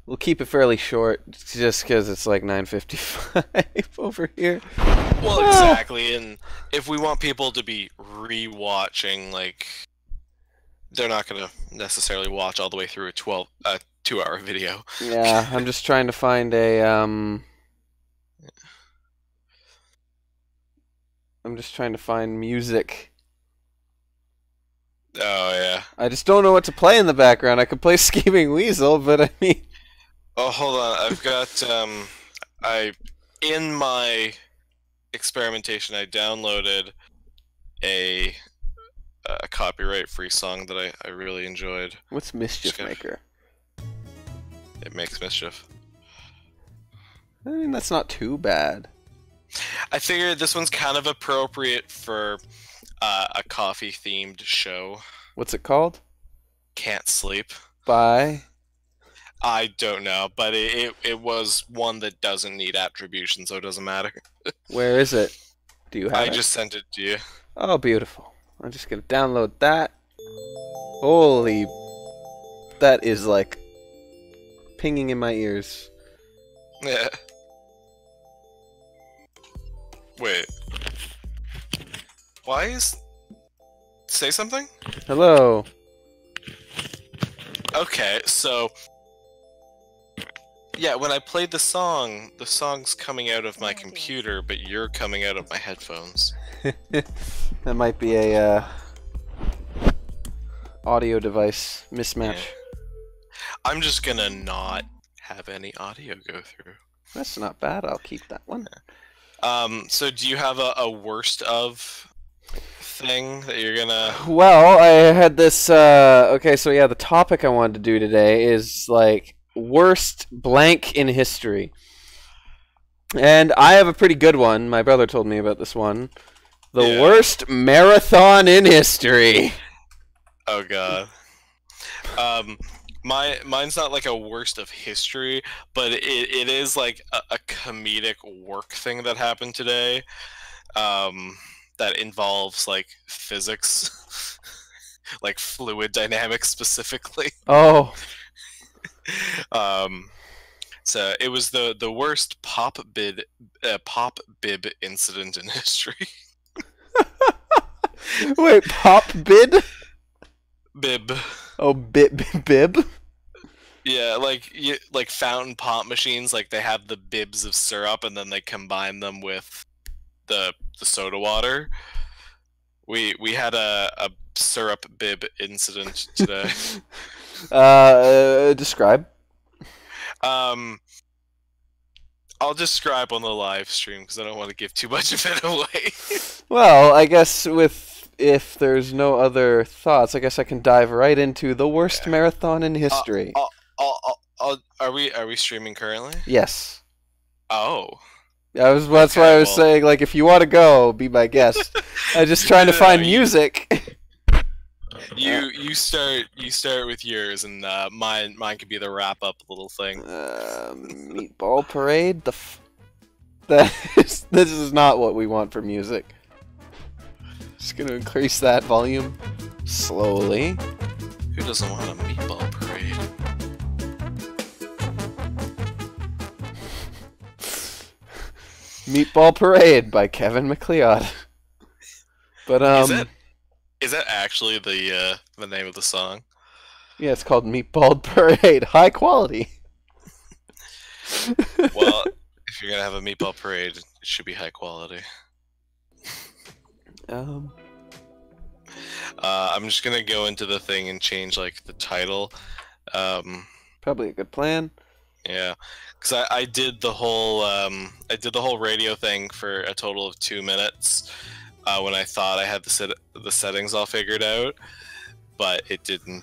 We'll keep it fairly short, just because it's like 9:55 over here. Well, exactly, and if we want people to be re-watching, like, they're not gonna necessarily watch all the way through a 2-hour video. Yeah, I'm just trying to find a I'm just trying to find music. Oh yeah. I just don't know what to play in the background. I could play Scheming Weasel, but I mean. Oh, hold on. I've got in my experimentation, I downloaded a copyright-free song that I really enjoyed. What's Mischief Maker? It makes mischief. I mean, that's not too bad. I figured this one's kind of appropriate for a coffee-themed show. What's it called? Can't Sleep. By? I don't know, but it was one that doesn't need attribution, so it doesn't matter. Where is it? Do you have it? I just sent it to you. Oh, beautiful. I'm just gonna download that. Holy... That is like... pinging in my ears. Yeah. Wait. Why is... Say something? Hello. Okay, so... Yeah, when I played the song's coming out of my computer, but you're coming out of my headphones. That might be a audio device mismatch. Yeah. I'm just gonna not have any audio go through. That's not bad. I'll keep that one. So do you have a worst of thing that you're gonna... Well, I had this, okay, so yeah, the topic I wanted to do today is, like, worst blank in history. And I have a pretty good one. My brother told me about this one. The worst marathon in history. Oh god. Mine's not like a worst of history, but it is like a comedic work thing that happened today. That involves like physics, like fluid dynamics specifically. Oh. So it was the worst pop bib incident in history. Wait, pop bid? Bib. Oh, bib? Yeah, like fountain pop machines, like they have the bibs of syrup and then they combine them with the soda water. We had a syrup bib incident today. Describe. I'll describe on the live stream because I don't want to give too much of it away. Well, I guess if there's no other thoughts, I guess I can dive right into the worst marathon in history. Are we streaming currently? Yes. Oh. That's Okay, why I was saying, like, if you want to go, be my guest. I'm just trying to find music. You start with yours, and mine could be the wrap up little thing. Meatball Parade. This is not what we want for music. Just gonna increase that volume slowly. Who doesn't want a meatball parade? Meatball Parade by Kevin MacLeod. But is that actually the name of the song? Yeah, it's called Meatball Parade. High quality. Well, if you're gonna have a meatball parade, it should be high quality. I'm just gonna go into the thing and change like the title. Probably a good plan. Yeah, because I did the whole radio thing for a total of 2 minutes when I thought I had the settings all figured out, but it didn't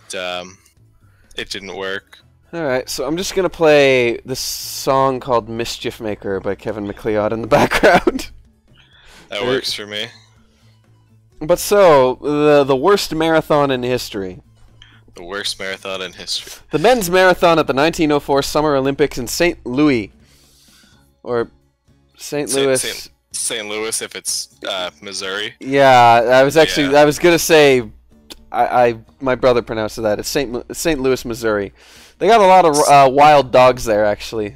work. Alright, so I'm just gonna play this song called Mischief Maker by Kevin MacLeod in the background. That works for me. But so, the worst marathon in history. The worst marathon in history. The men's marathon at the 1904 Summer Olympics in St. Louis. Or St. Louis. St. Louis if it's Missouri. Yeah, I was gonna say, my brother pronounced that. It's St. Louis, Missouri. They got a lot of wild dogs there, actually.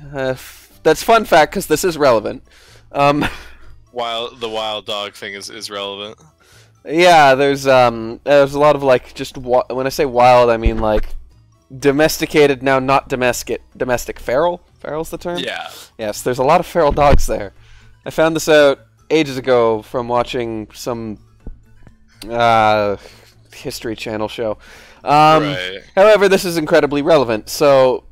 That's fun fact because this is relevant. The wild dog thing is relevant. Yeah, there's a lot of like just when I say wild, I mean like domesticated, now not domestic feral. Feral's the term? Yeah. Yes, there's a lot of feral dogs there. I found this out ages ago from watching some History Channel show. Right. However, this is incredibly relevant. So,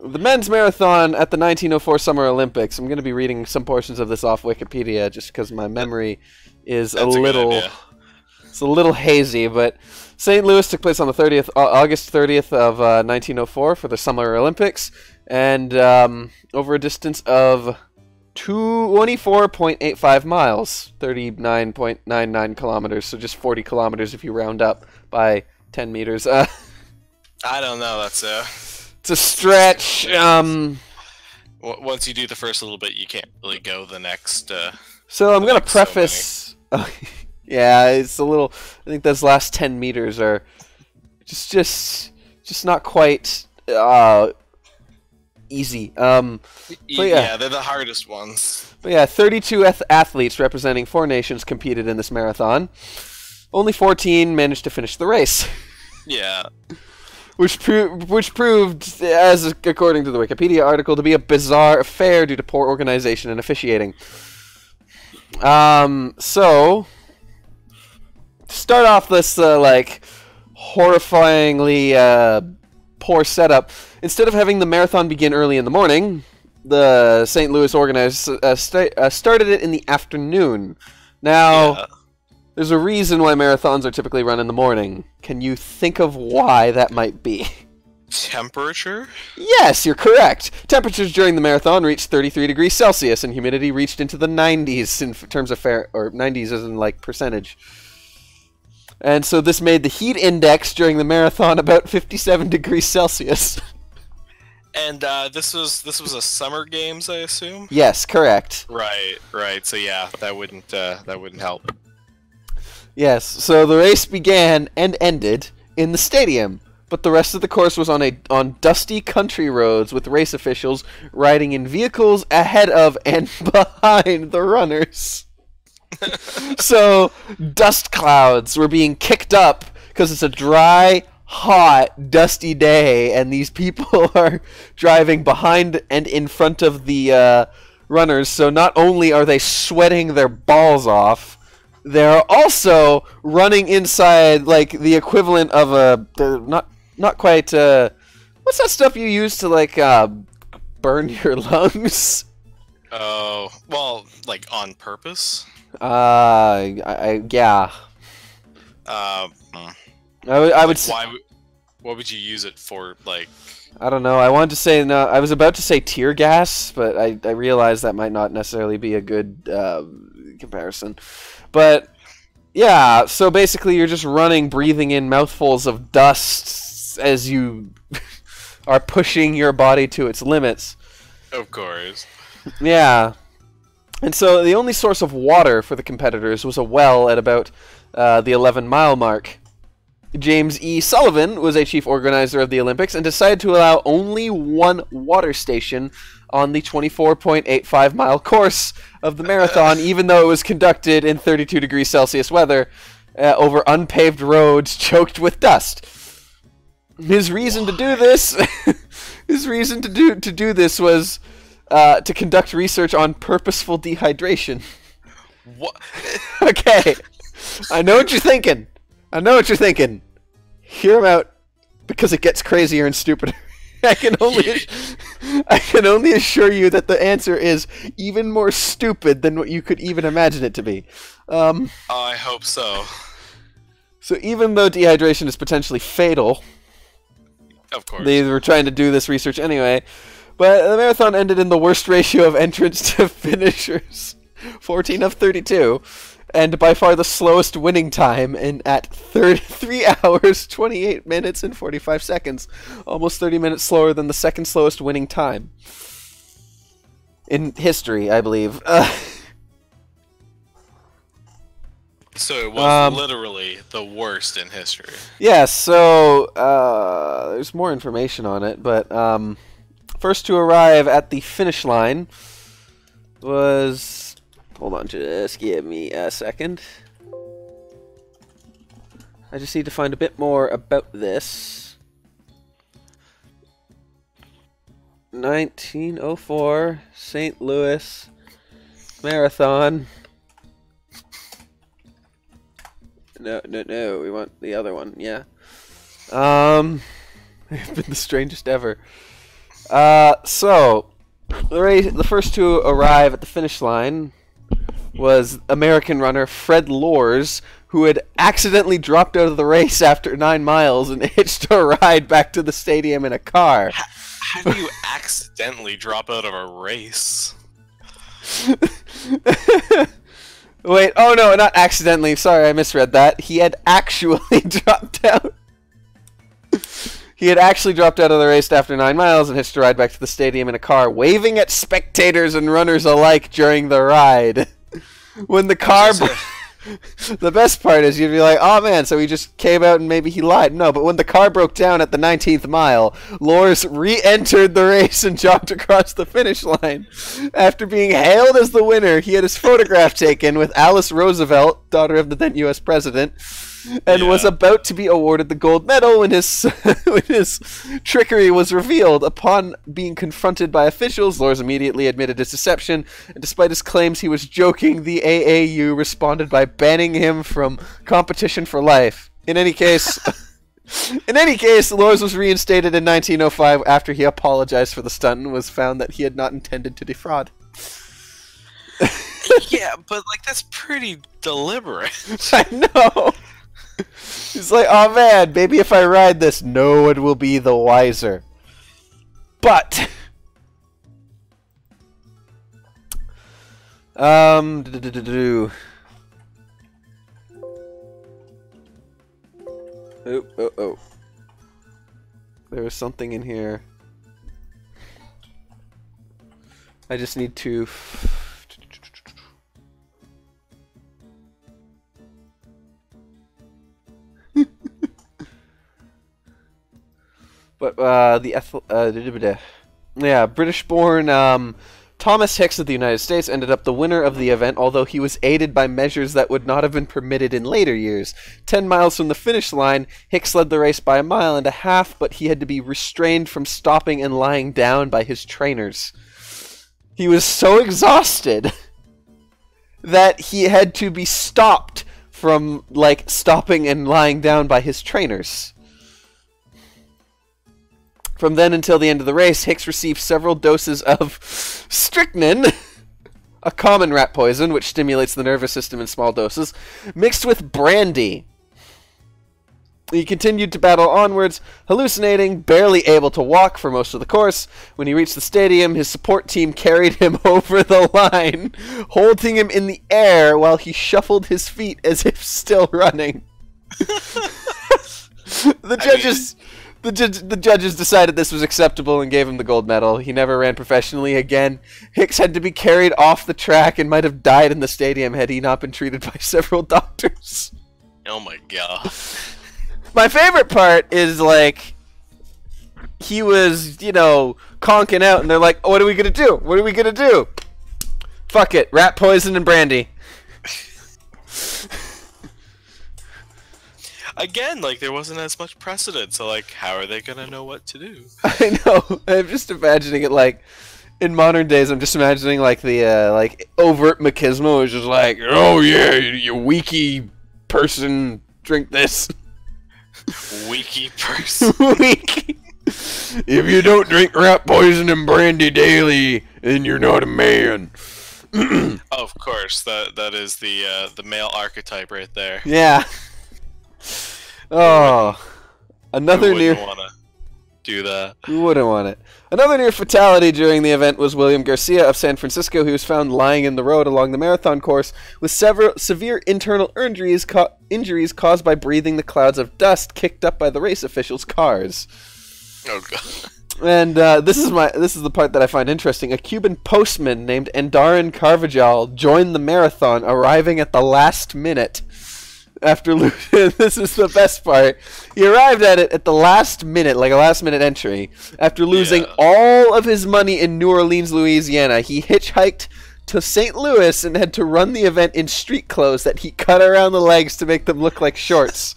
the men's marathon at the 1904 Summer Olympics. I'm going to be reading some portions of this off Wikipedia just because my memory is a little hazy, but St. Louis took place on the August 30th of 1904 for the Summer Olympics, and over a distance of 24.85 miles, 39.99 kilometers, so just 40 kilometers if you round up by 10 meters. I don't know, it's a stretch. Once you do the first little bit, you can't really go the next. So I'm going to preface... Yeah, it's a little. I think those last 10 meters are just not quite easy. Yeah, they're the hardest ones. But yeah, 32 athletes representing 4 nations competed in this marathon. Only 14 managed to finish the race. Yeah. Which proved, as according to the Wikipedia article, to be a bizarre affair due to poor organization and officiating. So. To start off this, like, horrifyingly poor setup, instead of having the marathon begin early in the morning, the St. Louis organizers started it in the afternoon. Now, there's a reason why marathons are typically run in the morning. Can you think of why that might be? Temperature? Yes, you're correct. Temperatures during the marathon reached 33 degrees Celsius, and humidity reached into the 90s in terms of 90s as in, like, percentage. And so this made the heat index during the marathon about 57 degrees Celsius. And this was a summer games, I assume? Yes, correct. Right. So yeah, that wouldn't help. Yes. So the race began and ended in the stadium, but the rest of the course was on dusty country roads with race officials riding in vehicles ahead of and behind the runners. So, dust clouds were being kicked up because it's a dry, hot, dusty day, and these people are driving behind and in front of the runners. So not only are they sweating their balls off, they're also running inside like the equivalent of not quite what's that stuff you use to like burn your lungs? Oh, well, like on purpose. Yeah. I would. What would you use it for? Like, I don't know. I wanted to say no. I was about to say tear gas, but I realized that might not necessarily be a good comparison. But yeah, so basically, you're just running, breathing in mouthfuls of dust as you are pushing your body to its limits. Of course. Yeah. And so the only source of water for the competitors was a well at about the 11-mile mark. James E. Sullivan was a chief organizer of the Olympics and decided to allow only one water station on the 24.85-mile course of the marathon, even though it was conducted in 32 degrees Celsius weather over unpaved roads choked with dust. His reason to do this, was to conduct research on purposeful dehydration. What? Okay, I know what you're thinking. Hear him out, because it gets crazier and stupider. I can only assure you that the answer is even more stupid than what you could even imagine it to be. I hope so. So even though dehydration is potentially fatal, of course, they were trying to do this research anyway. But the marathon ended in the worst ratio of entrants to finishers, 14 of 32, and by far the slowest winning time at 3 hours, 28 minutes, and 45 seconds, almost 30 minutes slower than the second slowest winning time in history, I believe. So it was literally the worst in history. Yeah, so there's more information on it, but first to arrive at the finish line was... Hold on, just give me a second. I just need to find a bit more about this. 1904 St. Louis Marathon. No, we want the other one, yeah. It's been the strangest ever. So, the first to arrive at the finish line was American runner Fred Lors, who had accidentally dropped out of the race after 9 miles and hitched a ride back to the stadium in a car. How do you accidentally drop out of a race? Wait, oh no, not accidentally. Sorry, I misread that. He had actually dropped out. He had actually dropped out of the race after 9 miles and hitched a ride back to the stadium in a car, waving at spectators and runners alike during the ride. When the car... The best part is you'd be like, oh man, so he just came out and maybe he lied. No, but when the car broke down at the 19th mile, Lors re-entered the race and jogged across the finish line. After being hailed as the winner, he had his photograph taken with Alice Roosevelt, daughter of the then U.S. president, and was about to be awarded the gold medal when his when his trickery was revealed. Upon being confronted by officials, Lors immediately admitted his deception, and despite his claims he was joking, the AAU responded by banning him from competition for life. In any case, Lors was reinstated in 1905 after he apologized for the stunt and was found that he had not intended to defraud. Yeah, but like that's pretty deliberate. I know. He's like, oh man, maybe if I ride this, no one will be the wiser. But oh. There was something in here. I just need to... But British-born Thomas Hicks of the United States ended up the winner of the event, although he was aided by measures that would not have been permitted in later years. 10 miles from the finish line, Hicks led the race by 1.5 miles, but he had to be restrained from stopping and lying down by his trainers. He was so exhausted that he had to be stopped from, like, stopping and lying down by his trainers. From then until the end of the race, Hicks received several doses of strychnine, a common rat poison which stimulates the nervous system in small doses, mixed with brandy. He continued to battle onwards, hallucinating, barely able to walk for most of the course. When he reached the stadium, his support team carried him over the line, holding him in the air while he shuffled his feet as if still running. The judges decided this was acceptable and gave him the gold medal. He never ran professionally again. Hicks had to be carried off the track and might have died in the stadium had he not been treated by several doctors. Oh my god. My favorite part is, like, he was, you know, conking out, and they're like, oh, what are we gonna do? What are we gonna do? Fuck it. Rat poison and brandy. Again, like, there wasn't as much precedent, so, like, how are they gonna know what to do? I know. I'm just imagining it, like, in modern days, I'm just imagining, like, the, like, overt machismo is just like, oh, yeah, you weaky person, drink this. Weaky person. Weaky. If you don't drink rat poison and brandy daily, then you're not a man. Oh, of course, that is the male archetype right there. Yeah. Oh, another near. Who wouldn't want to do that? Who wouldn't want it? Another near fatality during the event was William Garcia of San Francisco, who was found lying in the road along the marathon course with several severe internal injuries caused by breathing the clouds of dust kicked up by the race officials' cars. Oh god. And this is the part that I find interesting. A Cuban postman named Endarin Carvajal joined the marathon, arriving at the last minute. After losing, this is the best part. He arrived at it at the last minute, like a last-minute entry. After losing all of his money in New Orleans, Louisiana, he hitchhiked to St. Louis and had to run the event in street clothes that he cut around the legs to make them look like shorts.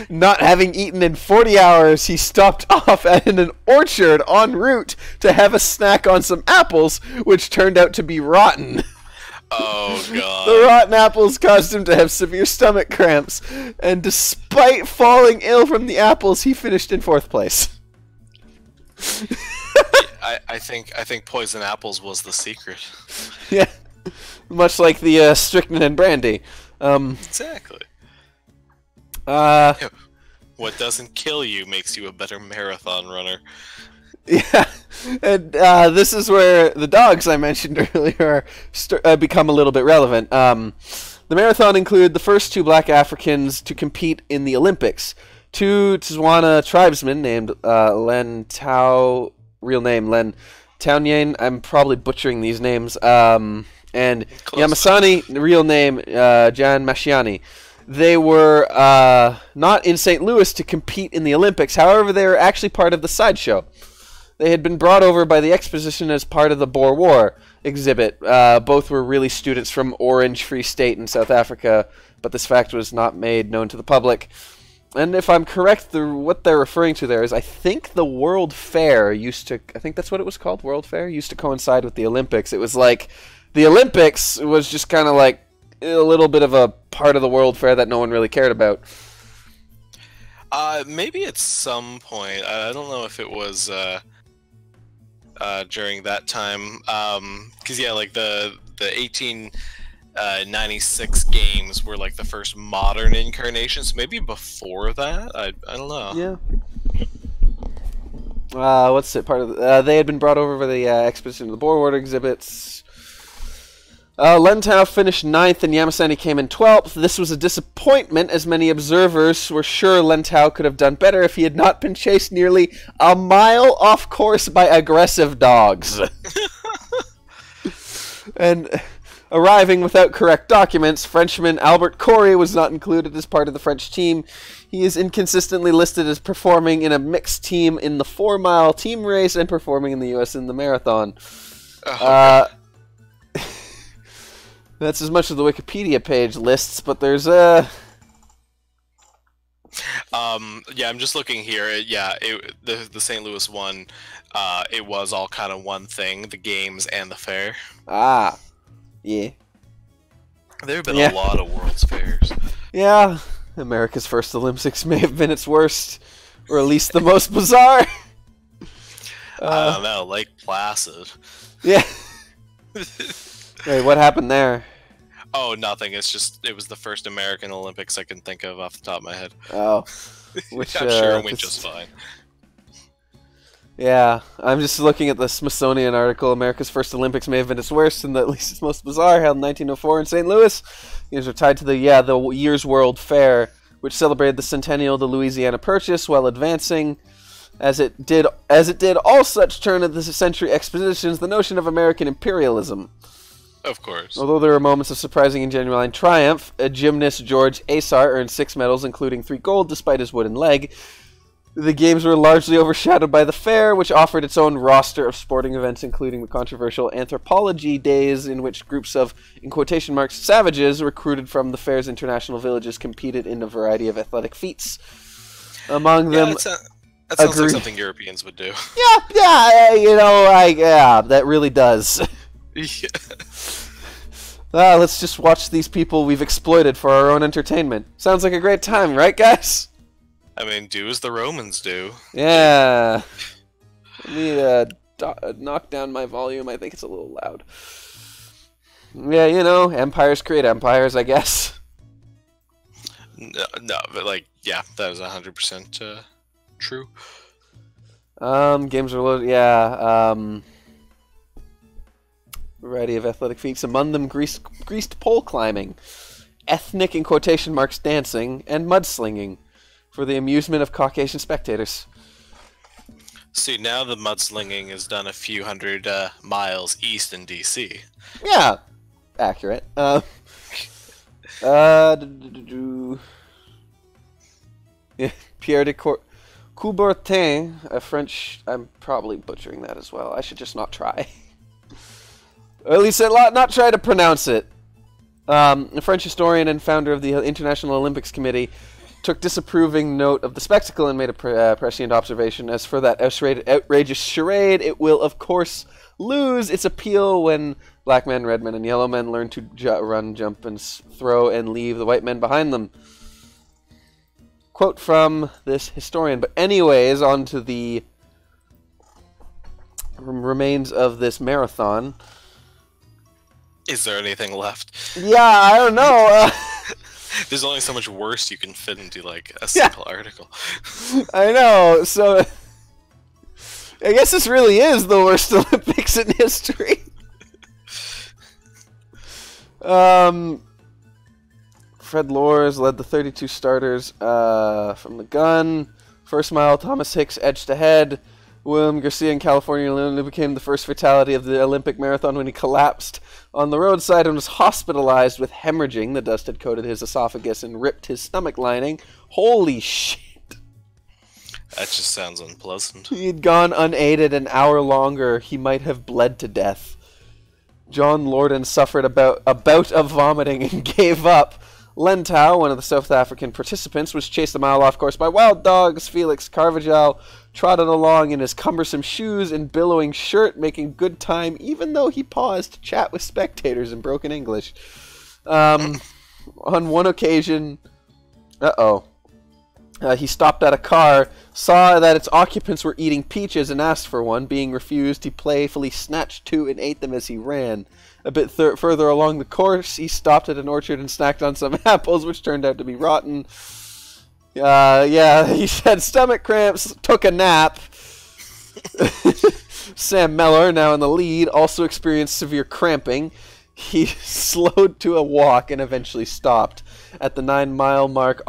Not having eaten in 40 hours, he stopped off at an orchard en route to have a snack on some apples, which turned out to be rotten. Oh, God. The rotten apples caused him to have severe stomach cramps, and despite falling ill from the apples, he finished in 4th place. I think poison apples was the secret. Yeah, much like the strychnine and brandy. Exactly. What doesn't kill you makes you a better marathon runner. Yeah, and this is where the dogs I mentioned earlier become a little bit relevant. The marathon included the first 2 black Africans to compete in the Olympics. 2 Tswana tribesmen named Len Tao, real name Len Taunyen, I'm probably butchering these names, and Yamasani, real name Jan Mashiani. They were not in St. Louis to compete in the Olympics. However, they were actually part of the sideshow. They had been brought over by the exposition as part of the Boer War exhibit. Both were really students from Orange Free State in South Africa, but this fact was not made known to the public. And if I'm correct, what they're referring to there is, I think the World Fair used to, I think that's what it was called, World Fair, used to coincide with the Olympics. It was like, the Olympics was just kind of like a little bit of a part of the World Fair that no one really cared about. Maybe at some point. I don't know if it was during that time. Because yeah, like the 1896 games were like the first modern incarnations. Maybe before that. I don't know. Yeah. What's it? Part of they had been brought over by the exposition of the Boer War exhibits. Lentau finished 9th and Yamasani came in 12th. This was a disappointment, as many observers were sure Lentau could have done better if he had not been chased nearly a mile off course by aggressive dogs. And arriving without correct documents, Frenchman Albert Corey was not included as part of the French team. He is inconsistently listed as performing in a mixed team in the 4-mile team race and performing in the U.S. in the marathon. That's as much as the Wikipedia page lists, but there's a... yeah, I'm just looking here. Yeah, the St. Louis one, it was all kind of one thing, the games and the fair. Ah, yeah. There have been a lot of World's Fairs. Yeah, America's first Olympics may have been its worst, or at least the most bizarre. I don't know, Lake Placid. Yeah. Wait, what happened there? Oh, nothing. It's just, it was the first American Olympics I can think of off the top of my head. Oh. Which, I'm sure it went just fine. Yeah, I'm just looking at the Smithsonian article. America's first Olympics may have been its worst and at least its most bizarre, held in 1904 in St. Louis. These are tied to the year's World Fair, which celebrated the centennial of the Louisiana Purchase while advancing, as it did all such turn-of-the-century expositions, the notion of American imperialism. Of course. Although there were moments of surprising and genuine triumph, a gymnast George Asar earned 6 medals, including 3 gold, despite his wooden leg. The games were largely overshadowed by the fair, which offered its own roster of sporting events, including the controversial Anthropology Days, in which groups of, in quotation marks, savages recruited from the fair's international villages competed in a variety of athletic feats. Among them... That sounds like something Europeans would do. Yeah, that really does. Yeah. Let's just watch these people we've exploited for our own entertainment. Sounds like a great time, right, guys? I mean, do as the Romans do. Yeah. Let me knock down my volume. I think it's a little loud. Yeah, empires create empires, I guess. No, but like, yeah, that is 100% true. Games are loaded. Variety of athletic feats, among them greased pole climbing, ethnic in quotation marks dancing, and mudslinging, for the amusement of Caucasian spectators. See, now the mudslinging is done a few hundred miles east in D.C. Yeah, accurate. Yeah, Pierre de Coubertin, a French. I'm probably butchering that as well. I should just not try. Or at least not try to pronounce it. A French historian and founder of the International Olympics Committee took disapproving note of the spectacle and made a prescient observation. As for that outrageous charade, it will, of course, lose its appeal when black men, red men, and yellow men learn to run, jump, and throw and leave the white men behind them. Quote from this historian. But anyways, on to the remains of this marathon. Is there anything left? Yeah, I don't know. There's only so much worse you can fit into like a single article. I know. So I guess this really is the worst Olympics in history. Fred Lors led the 32 starters from the gun. First mile, Thomas Hicks edged ahead. William Garcia in California became the first fatality of the Olympic marathon when he collapsed on the roadside and was hospitalized with hemorrhaging. The dust had coated his esophagus and ripped his stomach lining. Holy shit. That just sounds unpleasant. He had gone unaided an hour longer. He might have bled to death. John Lorden suffered a bout of vomiting and gave up. Lentau, one of the South African participants, was chased a mile off course by wild dogs. Felix Carvajal trotted along in his cumbersome shoes and billowing shirt, making good time even though he paused to chat with spectators in broken English. On one occasion... he stopped at a car, saw that its occupants were eating peaches and asked for one. Being refused, he playfully snatched two and ate them as he ran. A bit further along the course, he stopped at an orchard and snacked on some apples, which turned out to be rotten. Yeah, he had stomach cramps, took a nap. Sam Mellor, now in the lead, also experienced severe cramping. He slowed to a walk and eventually stopped. At the 9-mile mark,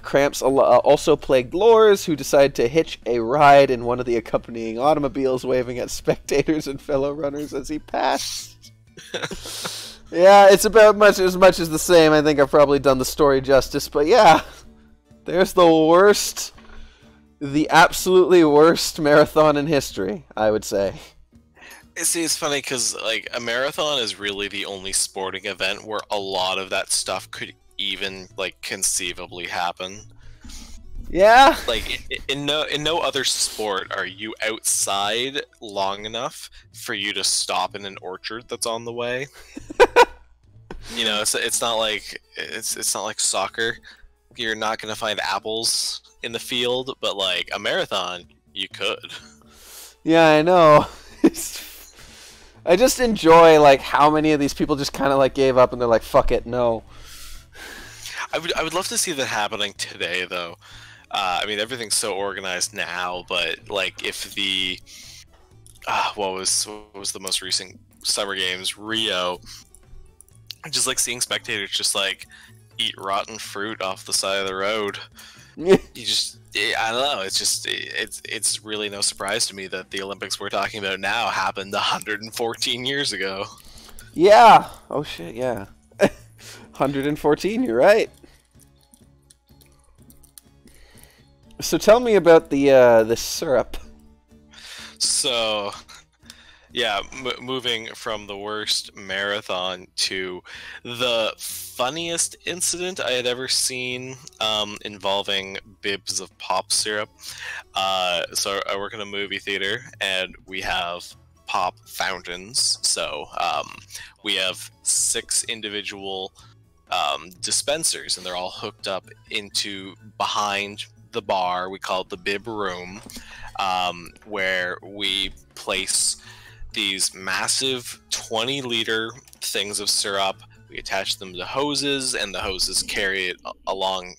cramps also plagued Lors, who decided to hitch a ride in one of the accompanying automobiles, waving at spectators and fellow runners as he passed. Yeah, it's about as much as the same. I think I've probably done the story justice, but yeah, there's the absolutely worst marathon in history, I would say. See, it's funny because like a marathon is really the only sporting event where a lot of that stuff could even like conceivably happen. Yeah. Like in no other sport are you outside long enough for you to stop in an orchard that's on the way. You know, it's not like soccer. You're not gonna find apples in the field, but like a marathon, you could. Yeah, I know. I just enjoy like how many of these people just kind of like gave up and they're like, "Fuck it, no." I would love to see that happening today, though. I mean, everything's so organized now, but like if the what was the most recent Summer Games, Rio, just like seeing spectators just like eat rotten fruit off the side of the road. I don't know. It's really no surprise to me that the Olympics we're talking about now happened 114 years ago. Yeah. Oh shit. Yeah. 114. You're right. So tell me about the syrup. So, yeah, moving from the worst marathon to the funniest incident I had ever seen involving bibs of pop syrup. So I work in a movie theater, and we have pop fountains. So we have 6 individual dispensers, and they're all hooked up into behind the bar. We call it the bib room, where we place these massive 20-liter things of syrup. We attach them to hoses, and the hoses carry it along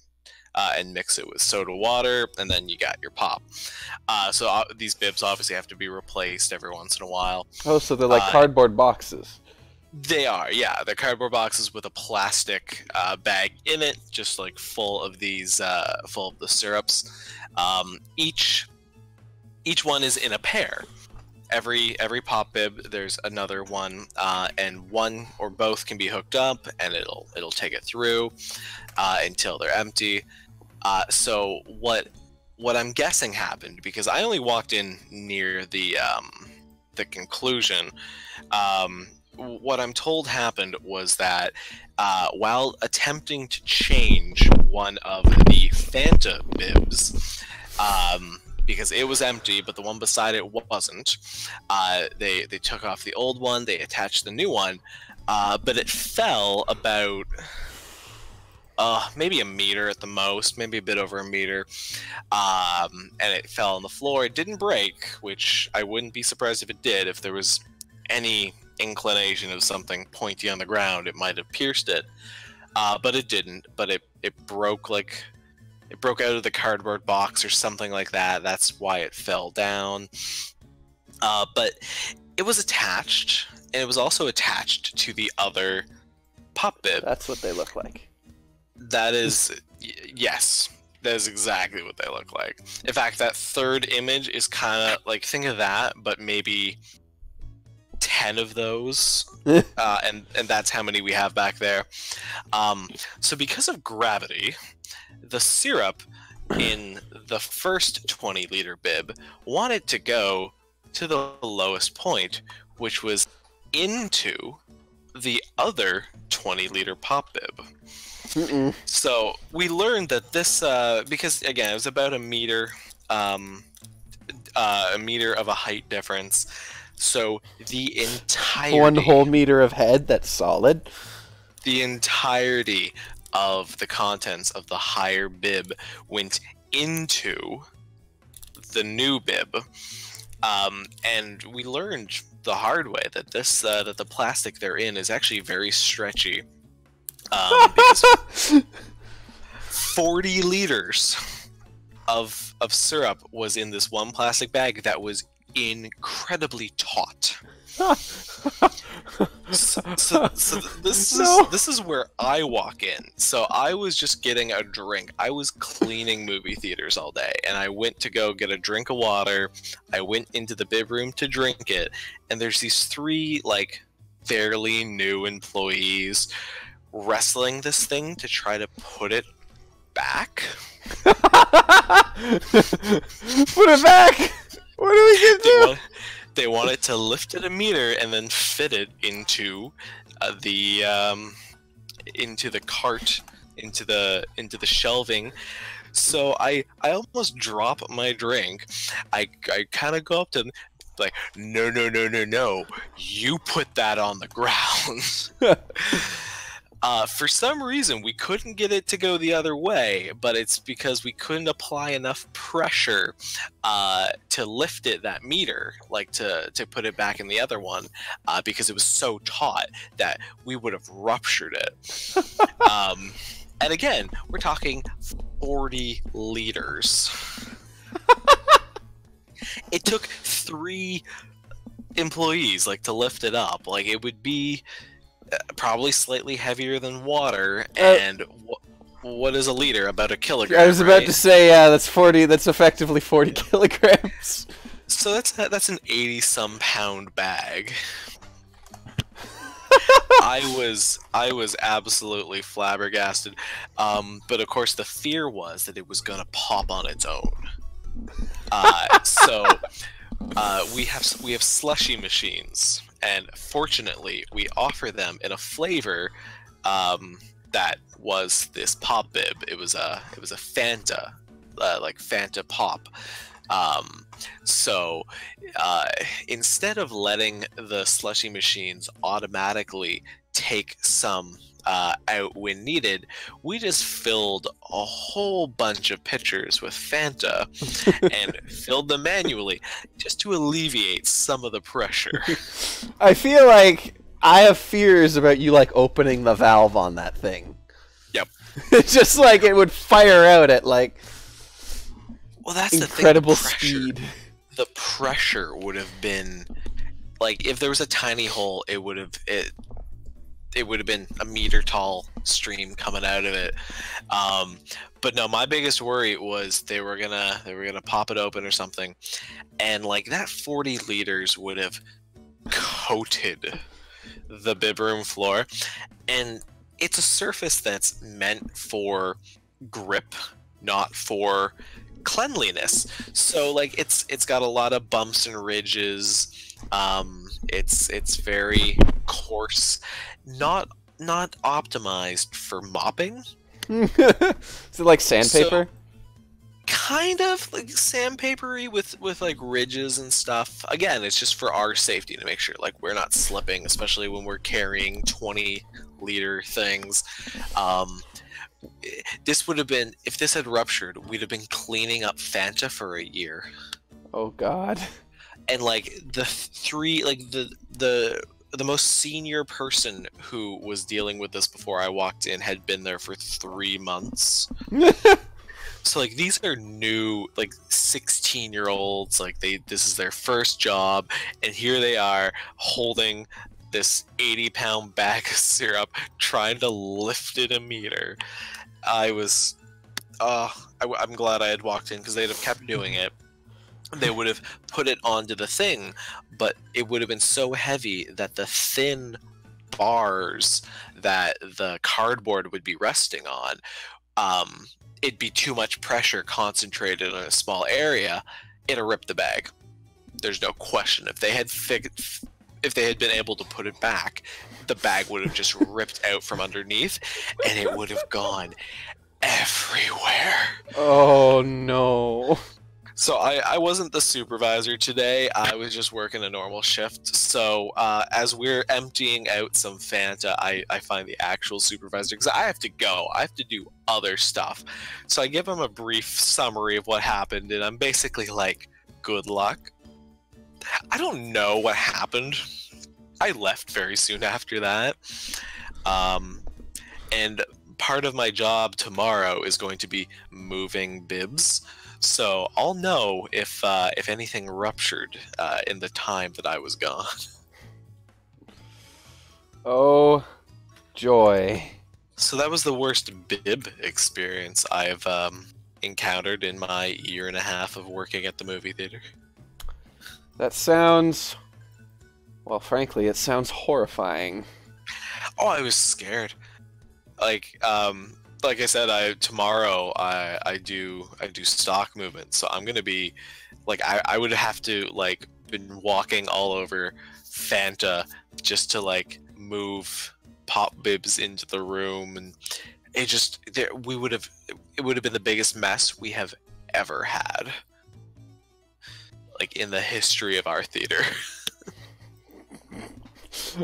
and mix it with soda water, and then you got your pop. So these bibs obviously have to be replaced every once in a while. Oh, so they're like cardboard boxes. They are, yeah. They're cardboard boxes with a plastic bag in it, just like full of these, full of the syrups. Each one is in a pair. every pop bib, there's another one, and one or both can be hooked up, and it'll take it through until they're empty. So what I'm guessing happened, because I only walked in near the conclusion. What I'm told happened was that while attempting to change one of the Fanta bibs, because it was empty, but the one beside it wasn't, they took off the old one, they attached the new one, but it fell about maybe a meter at the most, maybe a bit over a meter, and it fell on the floor. It didn't break, which I wouldn't be surprised if it did. If there was any inclination of something pointy on the ground, it might have pierced it, but it didn't. But it broke, like it broke out of the cardboard box or something like that. That's why it fell down. But it was attached, and it was also attached to the other pop bib. That's what they look like. That is, yes, that is exactly what they look like. In fact, that third image is kind of like, think of that, but maybe 10 of those, and that's how many we have back there. So because of gravity, the syrup in the first 20-liter bib wanted to go to the lowest point, which was into the other 20-liter pop bib. So we learned that this, because again, it was about a meter of a height difference. So the entirety, 1 whole meter of head, that's solid. The entirety of the contents of the higher bib went into the new bib, and we learned the hard way that this that the plastic they're in is actually very stretchy. Because 40 liters of syrup was in this one plastic bag that was incredibly taut. So this is where I walk in. So I was just getting a drink. I was cleaning movie theaters all day, and I went to go get a drink of water. I went into the bib room to drink it, and there's these 3 like fairly new employees wrestling this thing to try to put it back. Put it back! What are we gonna do? They wanted to lift it a meter and then fit it into the cart, into the shelving. So I almost drop my drink. I kind of go up to them, like, no, you put that on the ground. For some reason, we couldn't get it to go the other way, but it's because we couldn't apply enough pressure to lift it that meter, like to put it back in the other one, because it was so taut that we would have ruptured it. And again, we're talking 40 liters. It took 3 employees, like, to lift it up. Like, it would be probably slightly heavier than water, and what is a liter? About a kilogram. I was about to say, yeah, that's 40. That's effectively 40 kilograms. So that's an 80-some pound bag. I was absolutely flabbergasted, but of course the fear was that it was gonna pop on its own. So we have slushy machines, and fortunately we offer them in a flavor that was this pop bib. It was a Fanta, like Fanta Pop. So instead of letting the slushy machines automatically take some out when needed, we just filled a whole bunch of pitchers with Fanta and filled them manually just to alleviate some of the pressure. I feel like I have fears about you, like, opening the valve on that thing. Yep. It's just like it would fire out at, like, well, that's incredible the thing, speed. The pressure would have been, like, if there was a tiny hole, it it would have been a meter tall stream coming out of it. But no, my biggest worry was they were gonna pop it open or something, and like that 40 liters would have coated the bib room floor, and it's a surface that's meant for grip, not for cleanliness. So like it's got a lot of bumps and ridges. It's very coarse, not optimized for mopping. Is it like sandpaper? So, kind of like sandpapery with like ridges and stuff. Again, it's just for our safety to make sure like we're not slipping, especially when we're carrying 20-liter things. This would have been, if this had ruptured, we'd have been cleaning up Fanta for a year. Oh God. And like the most senior person who was dealing with this before I walked in had been there for 3 months. So like these are new, like 16-year-olds, like this is their first job, and here they are holding this 80-pound bag of syrup, trying to lift it a meter. I'm glad I had walked in, because they'd have kept doing it. They would have put it onto the thing, but it would have been so heavy that the thin bars that the cardboard would be resting on, it'd be too much pressure concentrated in a small area. It'll rip the bag. There's no question. If they had been able to put it back, the bag would have just ripped out from underneath, and it would have gone everywhere. Oh no. So I wasn't the supervisor today. I was just working a normal shift. So as we're emptying out some Fanta, I find the actual supervisor, because I have to go. I have to do other stuff. So I give him a brief summary of what happened, and I'm basically like, good luck. I don't know what happened. I left very soon after that. And part of my job tomorrow is going to be moving bibs. So I'll know if anything ruptured in the time that I was gone. Oh, joy. So that was the worst bib experience I've encountered in my 1.5 years of working at the movie theater. That sounds... well, frankly, it sounds horrifying. Oh, I was scared. Like I said, tomorrow I do stock movement, so I'm gonna be like I would have to like been walking all over Fanta just to like move pop bibs into the room, and it would have been the biggest mess we have ever had, like in the history of our theater.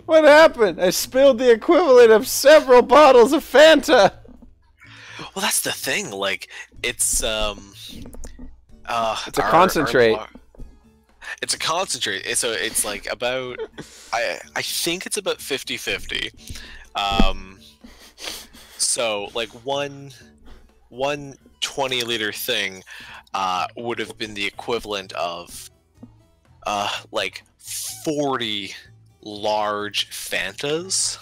What happened? I spilled the equivalent of several bottles of Fanta. Well, that's the thing. Like, it's a concentrate. It's a concentrate. So it's like about, I think it's about 50-50. So like one 20-liter thing would have been the equivalent of like 40 large Fantas.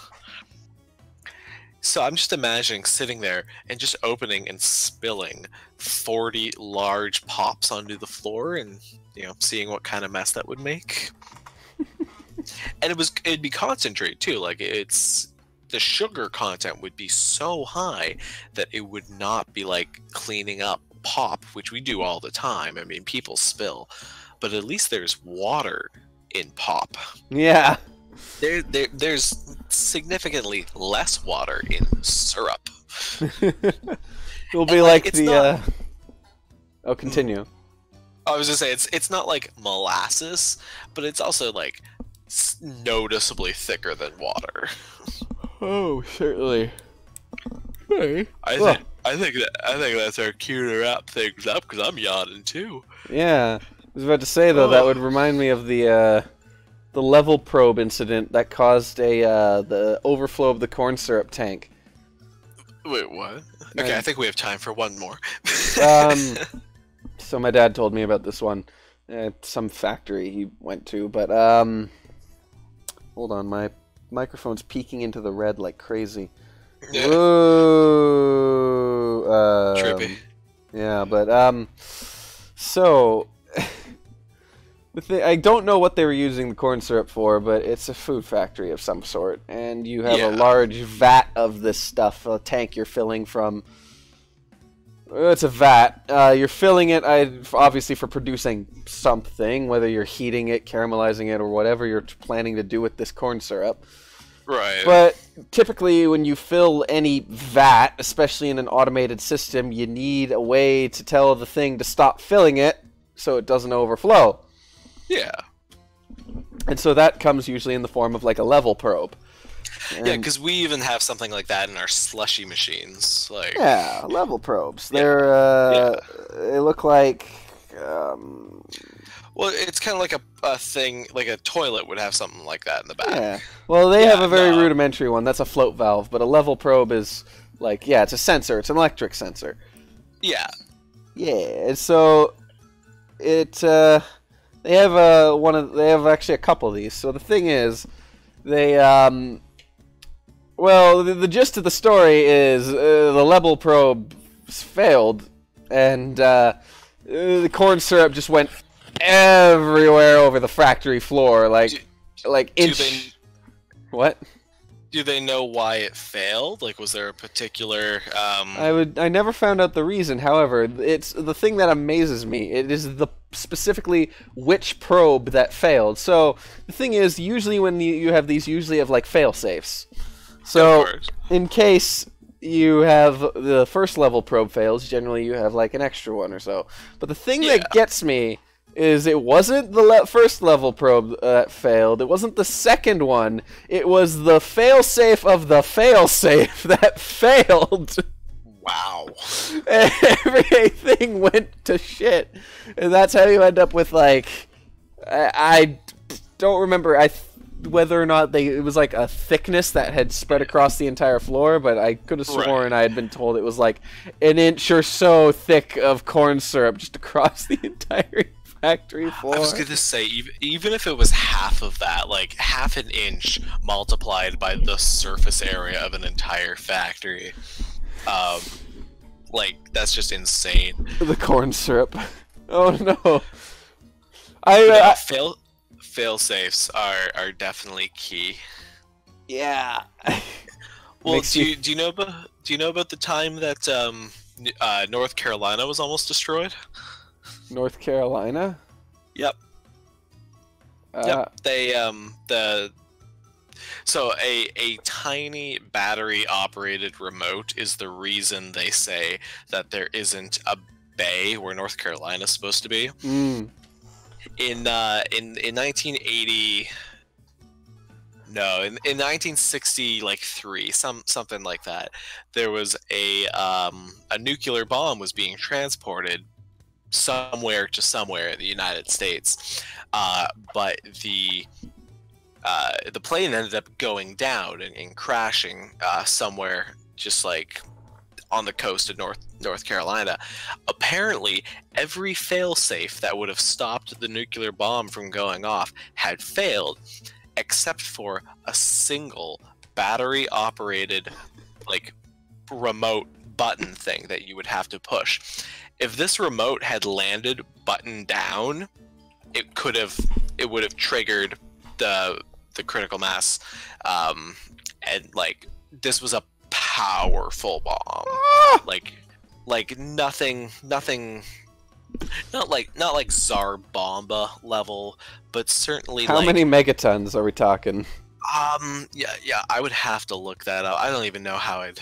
So I'm just imagining sitting there and just opening and spilling 40 large pops onto the floor, and seeing what kind of mess that would make. And it'd be concentrate too. Like the sugar content would be so high that it would not be like cleaning up pop, which we do all the time. I mean, people spill, but at least there's water in pop. Yeah. There's significantly less water in syrup. It'll be like the. Oh, continue. I was just saying it's not like molasses, but it's also like noticeably thicker than water. Oh, certainly. Hey. I think that's our cue to wrap things up, because I'm yawning too. Yeah, I was about to say though that would remind me of the level probe incident that caused the overflow of the corn syrup tank. Wait, what? Okay, I think we have time for one more. So my dad told me about this one at some factory he went to, but hold on, my microphone's peeking into the red like crazy. Yeah. Whoa. Trippy. Yeah, but so I don't know what they were using the corn syrup for, but it's a food factory of some sort, and you have a large vat of this stuff, a tank you're filling from. It's a vat. You're filling it, obviously, for producing something, whether you're heating it, caramelizing it, or whatever you're planning to do with this corn syrup. Right. But typically, when you fill any vat, especially in an automated system, you need a way to tell the thing to stop filling it so it doesn't overflow. Yeah. And so that comes usually in the form of like a level probe. Yeah, because we even have something like that in our slushy machines. Like, yeah, level probes. They're they look like well, it's kind of like a thing, like a toilet would have something like that in the back. Yeah. Well, they have a very rudimentary one. That's a float valve, but a level probe is like, yeah, it's a sensor. It's an electric sensor. Yeah. Yeah. And so they have they have actually a couple of these. So the thing is, they well, the gist of the story is the level probe failed, and the corn syrup just went everywhere over the factory floor, What? Do they know why it failed? Like, was there a particular? I never found out the reason. However, it's the thing that amazes me. It is specifically which probe that failed. So the thing is, usually when you have these, usually have like fail safes. So in case you have the first level probe fails, generally you have like an extra one or so. But the thing that gets me is it wasn't the first level probe that failed. It wasn't the second one. It was the failsafe of the failsafe that failed. Wow. Everything went to shit. And that's how you end up with, like, I don't remember whether or not it was like a thickness that had spread across the entire floor, but I could have sworn I had been told it was like an inch or so thick of corn syrup just across the entire factory floor. I was gonna say, even if it was half of that, like half an inch multiplied by the surface area of an entire factory, like that's just insane. The corn syrup. Oh no. Fail safes are definitely key. Yeah. Well, do you know about the time that North Carolina was almost destroyed? North Carolina? Yep. Yep. They so a tiny battery operated remote is the reason they say that there isn't a bay where North Carolina is supposed to be. In 1980, no, in 1960, like something like that, there was a nuclear bomb was being transported somewhere to somewhere in the United States, but the plane ended up going down and crashing somewhere just like on the coast of North Carolina. Apparently, every failsafe that would have stopped the nuclear bomb from going off had failed, except for a single battery-operated, like, remote button thing that you would have to push. If this remote had landed button down, it would have triggered the critical mass, and like this was a powerful bomb. like nothing, not like Tsar Bomba level, but certainly. How many megatons are we talking? Yeah, I would have to look that up. I don't even know how I'd.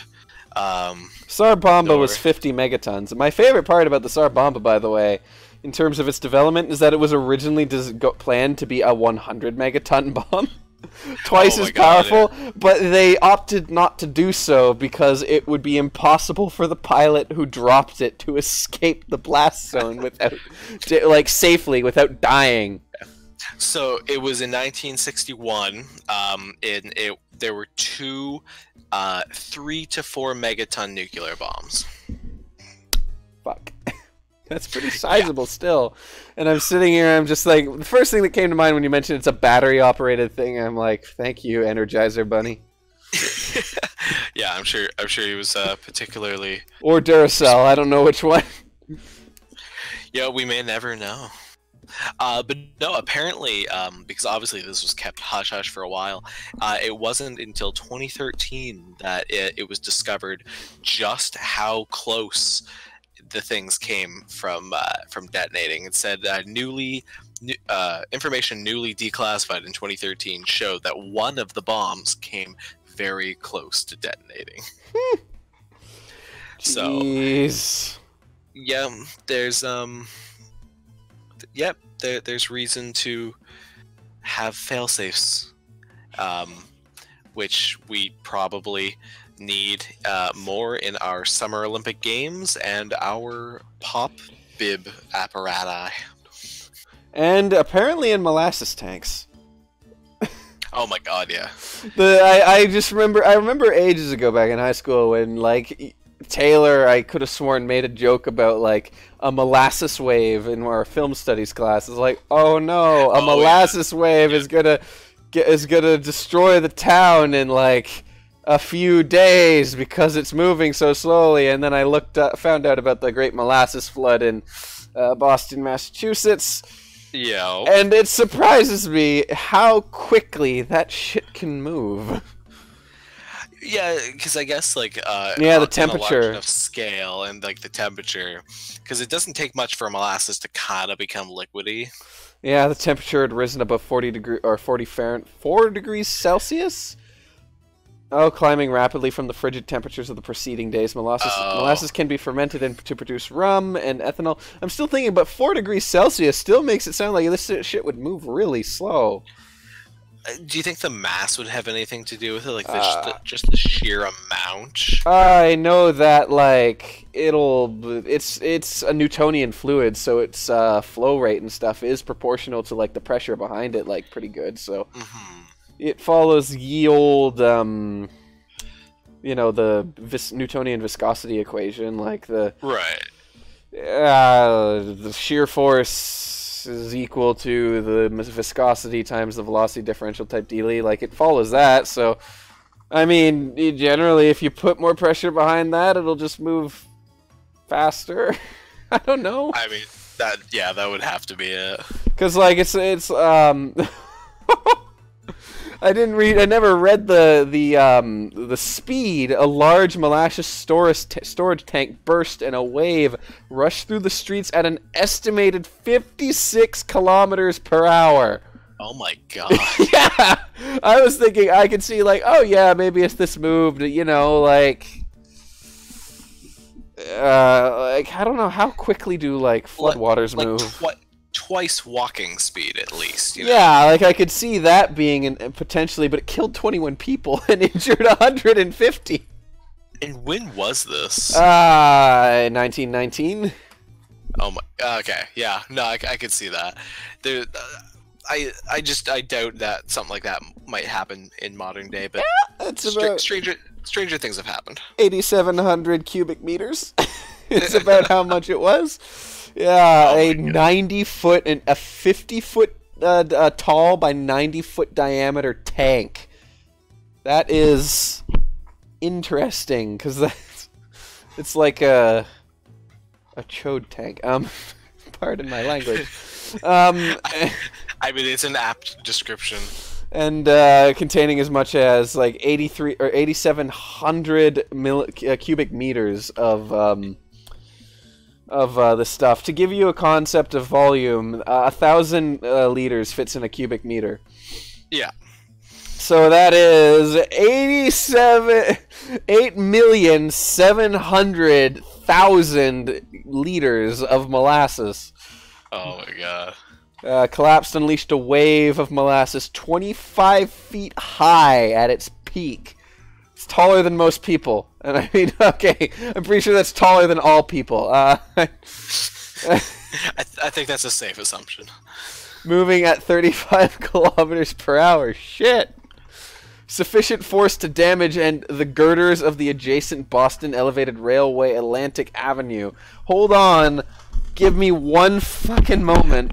Tsar Bomba was 50 megatons. My favorite part about the Tsar Bomba, by the way, in terms of its development, is that it was originally planned to be a 100 megaton bomb. Twice as powerful, but they opted not to do so because it would be impossible for the pilot who dropped it to escape the blast zone without, safely without dying. So it was in 1961. There were two 3 to 4 megaton nuclear bombs. Fuck. That's pretty sizable still. And I'm sitting here, I'm just like, the first thing that came to mind when you mentioned it's a battery-operated thing, I'm like, thank you, Energizer Bunny. Yeah, I'm sure he was particularly... Or Duracell, I don't know which one. Yeah, we may never know. But no, apparently, because obviously this was kept hush-hush for a while, it wasn't until 2013 that it was discovered just how close the things came from detonating. It said information newly declassified in 2013 showed that one of the bombs came very close to detonating. Jeez. So, yeah, there's there's reason to have failsafes, which we probably need more in our Summer Olympic Games and our pop bib apparatus. And apparently in molasses tanks. Oh my god, yeah. I remember ages ago back in high school when, like, Taylor, I could have sworn, made a joke about, like, a molasses wave in our film studies class. It's like, oh no, a molasses wave is gonna destroy the town in, like, a few days because it's moving so slowly. And then I found out about the Great Molasses Flood in Boston, Massachusetts. Yeah. And it surprises me how quickly that shit can move. Yeah, because I guess, like, the temperature, on a large enough scale, and like the temperature, because it doesn't take much for molasses to kind of become liquidy. Yeah, the temperature had risen above 40 degrees Celsius. Oh, climbing rapidly from the frigid temperatures of the preceding days. Molasses can be fermented to produce rum and ethanol. I'm still thinking, but 4 degrees Celsius still makes it sound like this shit would move really slow. Do you think the mass would have anything to do with it? Like, just the sheer amount? I know that, like, it's a Newtonian fluid, so its flow rate and stuff is proportional to, like, the pressure behind it, like, pretty good, so... Mm-hmm. It follows ye old, the Newtonian viscosity equation, like the shear force is equal to the viscosity times the velocity differential type dealy. Like, it follows that. So, I mean, generally, if you put more pressure behind that, it'll just move faster. I don't know. I mean, that would have to be it. Because, like, it's I never read the speed. A large molasses storage tank burst and a wave rushed through the streets at an estimated 56 kilometers per hour. Oh my god. Yeah! I was thinking, I could see, like, oh yeah, maybe if this moved, like, I don't know, how quickly do, like, floodwaters move? Twice walking speed, at least. Yeah, like, I could see that being potentially, but it killed 21 people and injured 150. And when was this? 1919. Oh my. Okay, yeah. No, I could see that. I doubt that something like that might happen in modern day, but stranger things have happened. 8,700 cubic meters. It's about how much it was. Yeah, a 90-foot and a 50-foot tall by 90-foot diameter tank. That is interesting, because it's like a chode tank. Pardon my language. I mean, it's an apt description. And containing as much as, like, 8,700 cubic meters of this stuff. To give you a concept of volume, 1,000 liters fits in a cubic meter. Yeah. So that is 8,700,000 liters of molasses. Oh my god. Collapsed, unleashed a wave of molasses 25 feet high at its peak. It's taller than most people. And I mean, okay, I'm pretty sure that's taller than all people. I think that's a safe assumption. Moving at 35 kilometers per hour. Shit. Sufficient force to damage and the girders of the adjacent Boston Elevated Railway Atlantic Avenue. Hold on. Give me one fucking moment.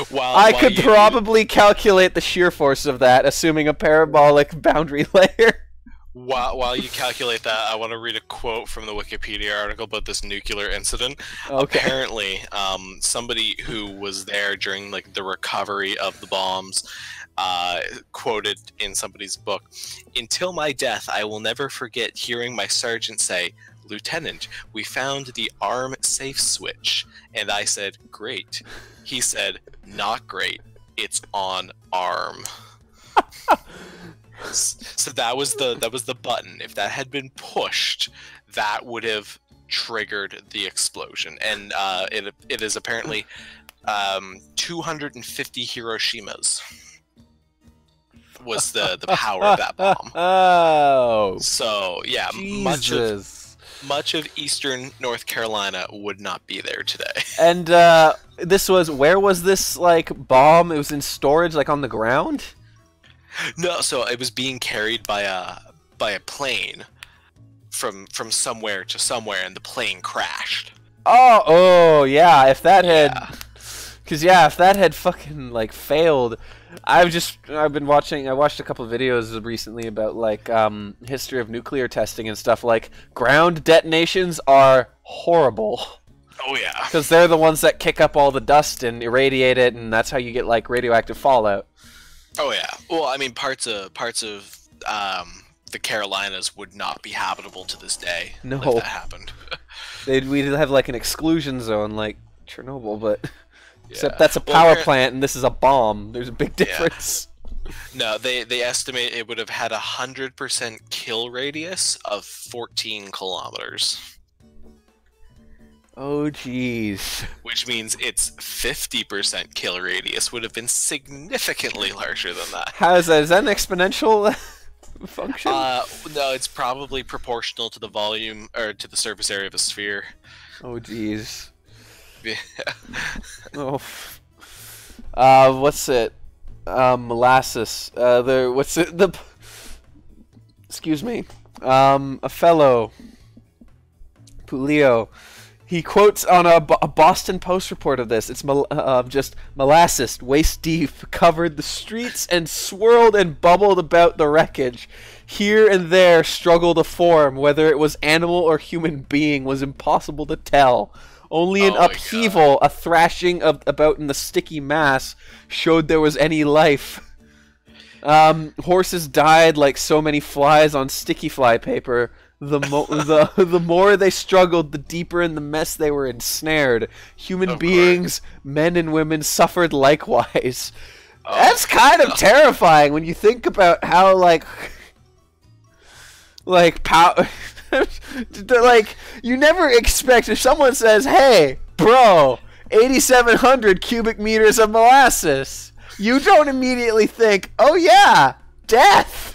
While I could probably calculate the shear force of that, assuming a parabolic boundary layer. While you calculate that, I want to read a quote from the Wikipedia article about this nuclear incident. Okay. Apparently, somebody who was there during like the recovery of the bombs quoted in somebody's book, "Until my death, I will never forget hearing my sergeant say, 'Lieutenant, we found the arm safe switch.' And I said, 'Great.' He said, 'Not great. It's on arm.'" So that was the button. If that had been pushed, that would have triggered the explosion. And it is apparently 250 Hiroshimas was the power of that bomb. Oh. So yeah, Jesus. much of eastern North Carolina would not be there today. And where was this like bomb? It was in storage, like on the ground? No, so it was being carried by a plane from somewhere to somewhere, and the plane crashed. Oh yeah. If that had, if that had fucking like failed, I watched a couple of videos recently about like history of nuclear testing and stuff. Like ground detonations are horrible. Oh yeah, because they're the ones that kick up all the dust and irradiate it, and that's how you get like radioactive fallout. Oh yeah. Well, I mean, parts of the Carolinas would not be habitable to this day. No, if that happened. We'd have like an exclusion zone like Chernobyl, but except that's a power plant and this is a bomb. There's a big difference. Yeah. No, they estimate it would have had 100% kill radius of 14 kilometers. Oh, jeez. Which means its 50% kill radius would have been significantly larger than that. How is that? Is that an exponential function? No, it's probably proportional to the volume, or to the surface area of a sphere. Oh, jeez. Yeah. Oh. What's it? Molasses. Excuse me. A fellow, Pulio, he quotes on a Boston Post report of this. It's just molasses, waist deep, covered the streets and swirled and bubbled about the wreckage. Here and there struggled a form. Whether it was animal or human being was impossible to tell. Only an upheaval, a thrashing about in the sticky mass, showed there was any life. Horses died like so many flies on sticky fly paper. The more they struggled, the deeper in the mess they were ensnared. Human beings, men and women, suffered likewise. That's kind of terrifying when you think about how like you never expect if someone says, "Hey, bro, 8,700 cubic meters of molasses," you don't immediately think, "Oh yeah, death."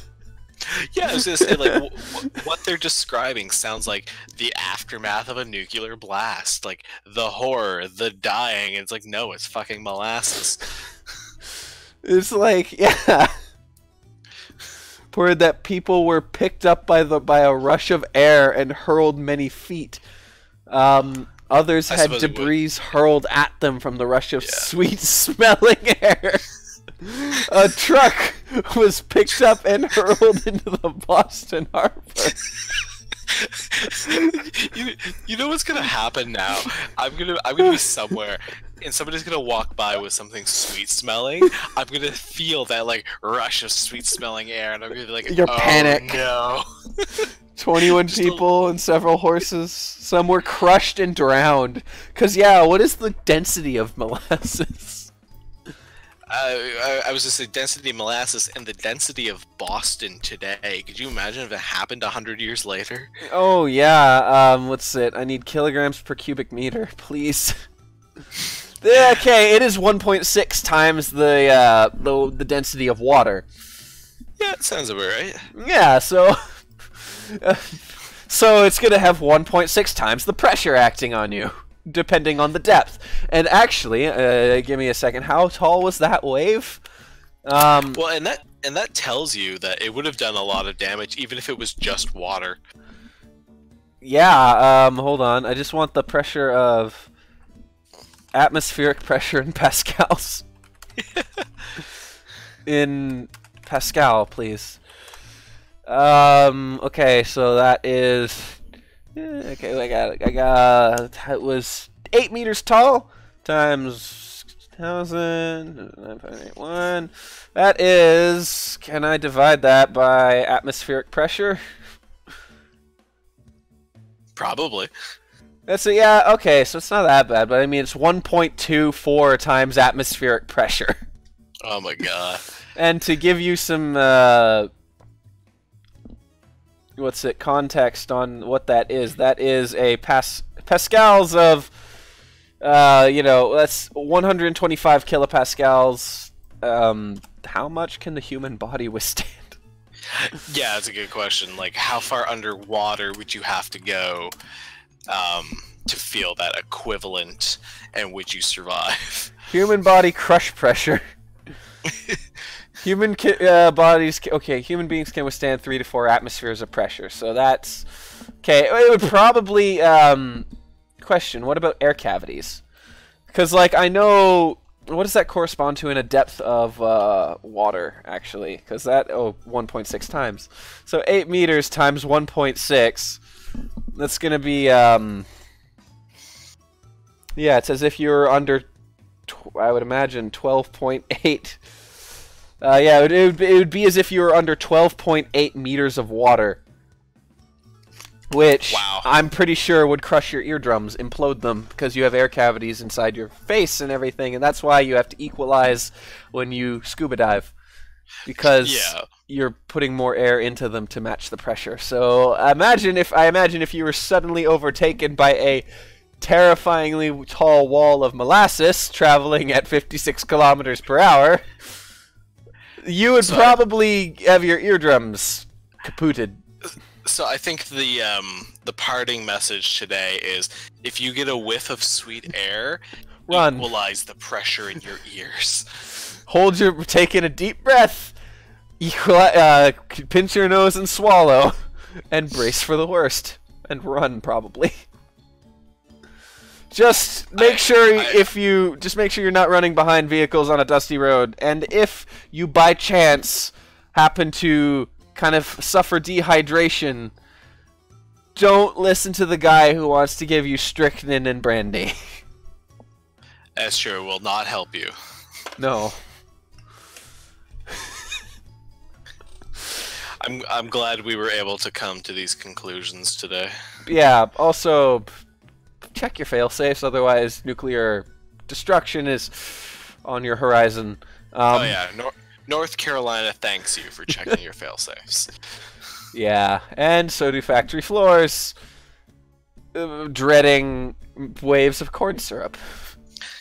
Yeah, I was gonna say, like, what they're describing sounds like the aftermath of a nuclear blast, like the horror, the dying. It's like, no, it's fucking molasses. It's like, yeah, where that people were picked up by a rush of air and hurled many feet. Others had debris hurled at them from the rush of sweet-smelling air. A truck was picked up and hurled into the Boston Harbor. You know what's gonna happen now? I'm gonna be somewhere, and somebody's gonna walk by with something sweet smelling. I'm gonna feel that like rush of sweet smelling air, and I'm gonna be like, "Your panic!" No. 21 people and several horses. Some were crushed and drowned. Cause what is the density of molasses? I was just saying, density of molasses and the density of Boston today. Could you imagine if it happened 100 years later? Oh yeah. What's it? I need kilograms per cubic meter, please. Okay, it is 1.6 times the density of water. Yeah, it sounds about right. Yeah, so so it's gonna have 1.6 times the pressure acting on you, depending on the depth. And actually, give me a second. How tall was that wave? Well, and that tells you that it would have done a lot of damage, even if it was just water. Yeah. Hold on. I just want the pressure of atmospheric pressure in pascals. In Pascal, please. Okay, so that is... Okay, I got it was 8 meters tall times 1,000, 9.81. That is... Can I divide that by atmospheric pressure? Probably. That's a, yeah, okay, so it's not that bad, but I mean, it's 1.24 times atmospheric pressure. Oh my god. And to give you some, context on what that is a pascals of, that's 125 kilopascals. How much can the human body withstand? Yeah, that's a good question. Like, how far underwater would you have to go to feel that equivalent, and would you survive? Human body crush pressure. Human human beings can withstand 3 to 4 atmospheres of pressure. So that's okay. It would probably question. What about air cavities? Because like I know, what does that correspond to in a depth of water actually? Because that 1.6 times. So 8 meters times 1.6. That's gonna be yeah. It's as if you're under. I would imagine 12.8. Yeah, it would be as if you were under 12.8 meters of water, which wow. I'm pretty sure would crush your eardrums, implode them, because you have air cavities inside your face and everything, and that's why you have to equalize when you scuba dive, because you're putting more air into them to match the pressure. So imagine if you were suddenly overtaken by a terrifyingly tall wall of molasses traveling at 56 kilometers per hour. You would probably have your eardrums kaputted. So I think the parting message today is: if you get a whiff of sweet air, run. Equalize the pressure in your ears. Take in a deep breath, pinch your nose and swallow, and brace for the worst, and run probably. Just make sure you're not running behind vehicles on a dusty road, and if you by chance happen to kind of suffer dehydration, don't listen to the guy who wants to give you strychnine and brandy. That sure will not help you. No. I'm glad we were able to come to these conclusions today. Yeah, also check your fail-safes, otherwise nuclear destruction is on your horizon. Oh yeah, North Carolina thanks you for checking your fail-safes. Yeah, and so do factory floors, dreading waves of corn syrup.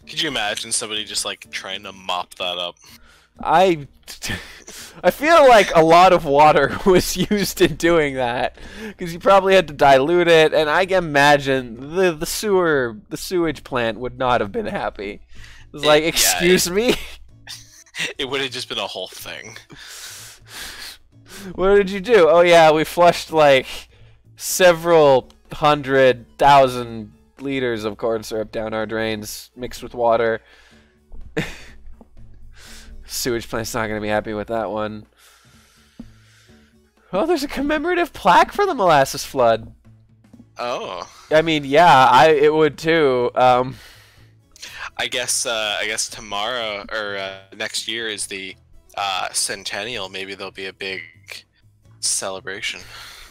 Could you imagine somebody just like trying to mop that up? I feel like a lot of water was used in doing that, because you probably had to dilute it, and I can imagine the sewage plant would not have been happy. It was like, excuse me? It would have just been a whole thing. What did you do? Oh yeah, we flushed like several 100,000 liters of corn syrup down our drains, mixed with water. Sewage plant's not going to be happy with that one. Oh, there's a commemorative plaque for the molasses flood. Oh. I mean, yeah, it would too. I guess tomorrow or next year is the centennial. Maybe there'll be a big celebration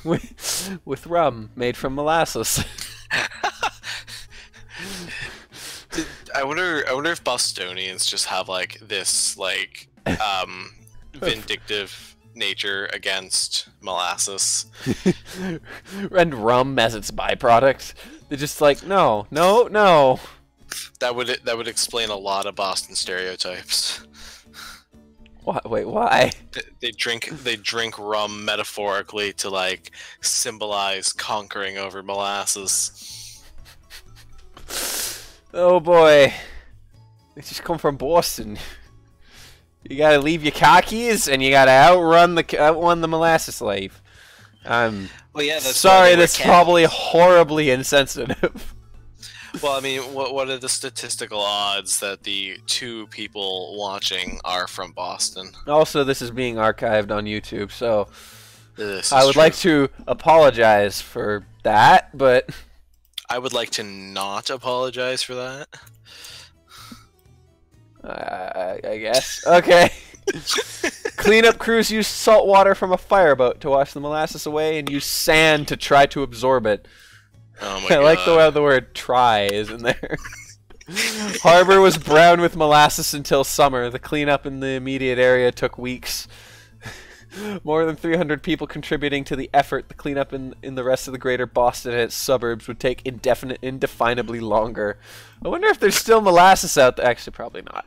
with rum made from molasses. I wonder if Bostonians just have like this like vindictive nature against molasses and rum as its byproduct. They're just like, no. That would explain a lot of Boston stereotypes. What? Wait, why? They drink rum metaphorically to like symbolize conquering over molasses. Oh boy, they just come from Boston. You gotta leave your car keys, and you gotta outrun the molasses slave. Well, yeah, that's sorry. That's probably horribly insensitive. Well, I mean, what are the statistical odds that the 2 people watching are from Boston? Also, this is being archived on YouTube, so This I is would true. like to apologize for that, but I would like to not apologize for that. I guess. Okay. Cleanup crews use salt water from a fireboat to wash the molasses away and use sand to try to absorb it. Oh my I god. like the way the word try is in there. Harbor was brown with molasses until summer. The cleanup in the immediate area took weeks. More than 300 people contributing to the effort. The cleanup in the rest of the greater Boston and its suburbs would take indefinably longer. I wonder if there's still molasses out there. Actually, probably not.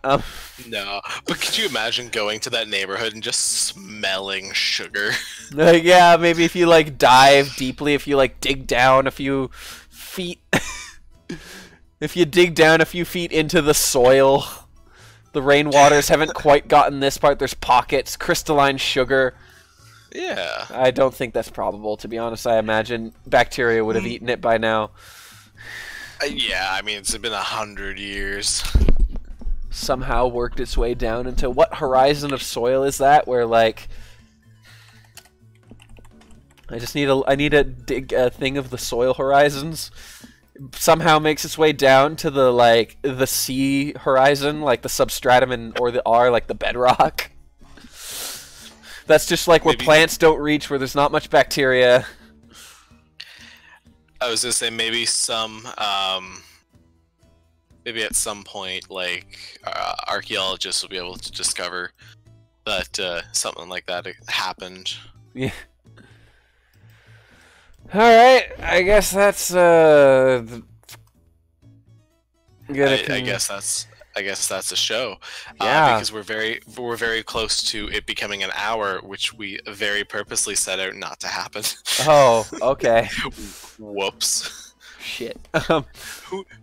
No, but could you imagine going to that neighborhood and just smelling sugar? Yeah, maybe if you like dive deeply, if you like dig down a few feet, if you dig down a few feet into the soil, the rainwaters haven't quite gotten this part. There's pockets, crystalline sugar. Yeah. I don't think that's probable, to be honest. I imagine bacteria would have eaten it by now. Yeah, I mean, it's been 100 years. Somehow worked its way down into what horizon of soil is that? Where like I need to dig a thing of the soil horizons. Somehow makes its way down to the sea horizon, like the substratum or the R, like the bedrock. That's just like where plants don't reach, where there's not much bacteria. I was gonna say maybe maybe at some point, like archaeologists will be able to discover that something like that happened. Yeah. All right, I guess that's I guess that's a show. Yeah. Because we're very close to it becoming an hour, which we very purposely set out not to happen. Oh, okay. Whoops. Shit.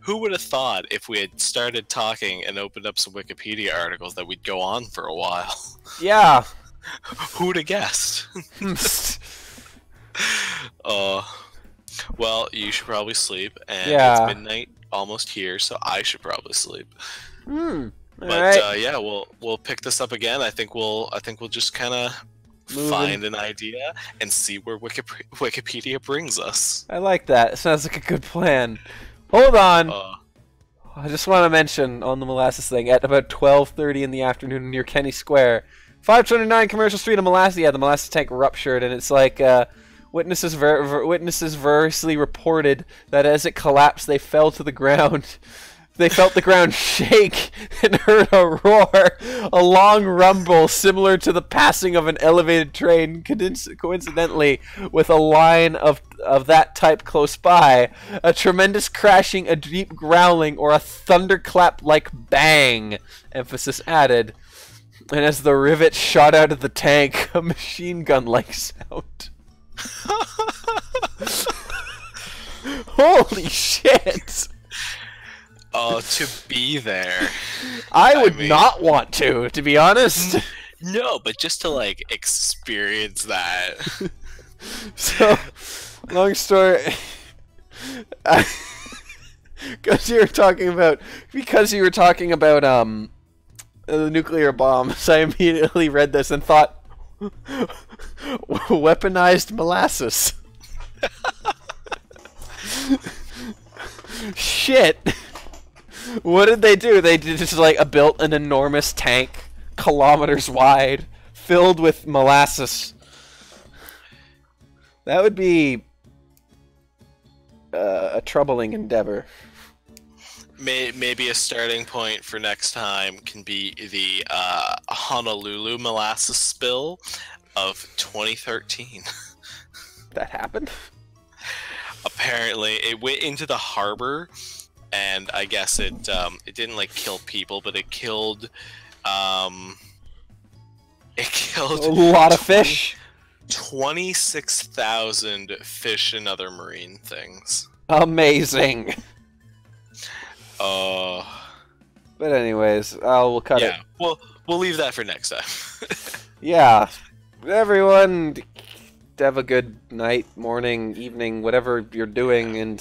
Who would have thought if we had started talking and opened up some Wikipedia articles that we'd go on for a while? Yeah. Who'd have guessed? Well, you should probably sleep, and Yeah. it's midnight almost here, so I should probably sleep. All But right. yeah, we'll pick this up again. I think we'll just kind of find an idea and see where Wikipedia brings us. I like that. Sounds like a good plan. Hold on. I just want to mention on the molasses thing, at about 12:30 in the afternoon near Kenny Square, 529 Commercial Street, the molasses tank ruptured, and it's like witnesses variously reported that as it collapsed, they fell to the ground. They felt the ground shake and heard a roar, a long rumble similar to the passing of an elevated train. Coincidentally, with a line of that type close by, a tremendous crashing, a deep growling, or a thunderclap like bang, emphasis added. And as the rivet shot out of the tank, a machine gun-like sound. Holy shit! To be there. I would not want to be honest. No, but just to like experience that. So, long story. Because you were talking about the nuclear bombs, I immediately read this and thought, weaponized molasses. Shit. What did they do? They just like built an enormous tank, kilometers wide, filled with molasses. That would be a troubling endeavor. Maybe a starting point for next time can be the Honolulu molasses spill of 2013. That happened? Apparently, it went into the harbor, and I guess it didn't like kill people, but it killed a lot of fish. 26,000 fish and other marine things. Amazing. But anyways, we'll cut it. Yeah, we'll leave that for next time. Yeah, everyone, have a good night, morning, evening, whatever you're doing, and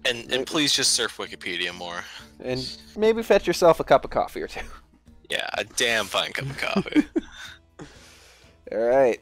And please just surf Wikipedia more. And maybe fetch yourself a cup of coffee or two. Yeah, a damn fine cup of coffee. All right.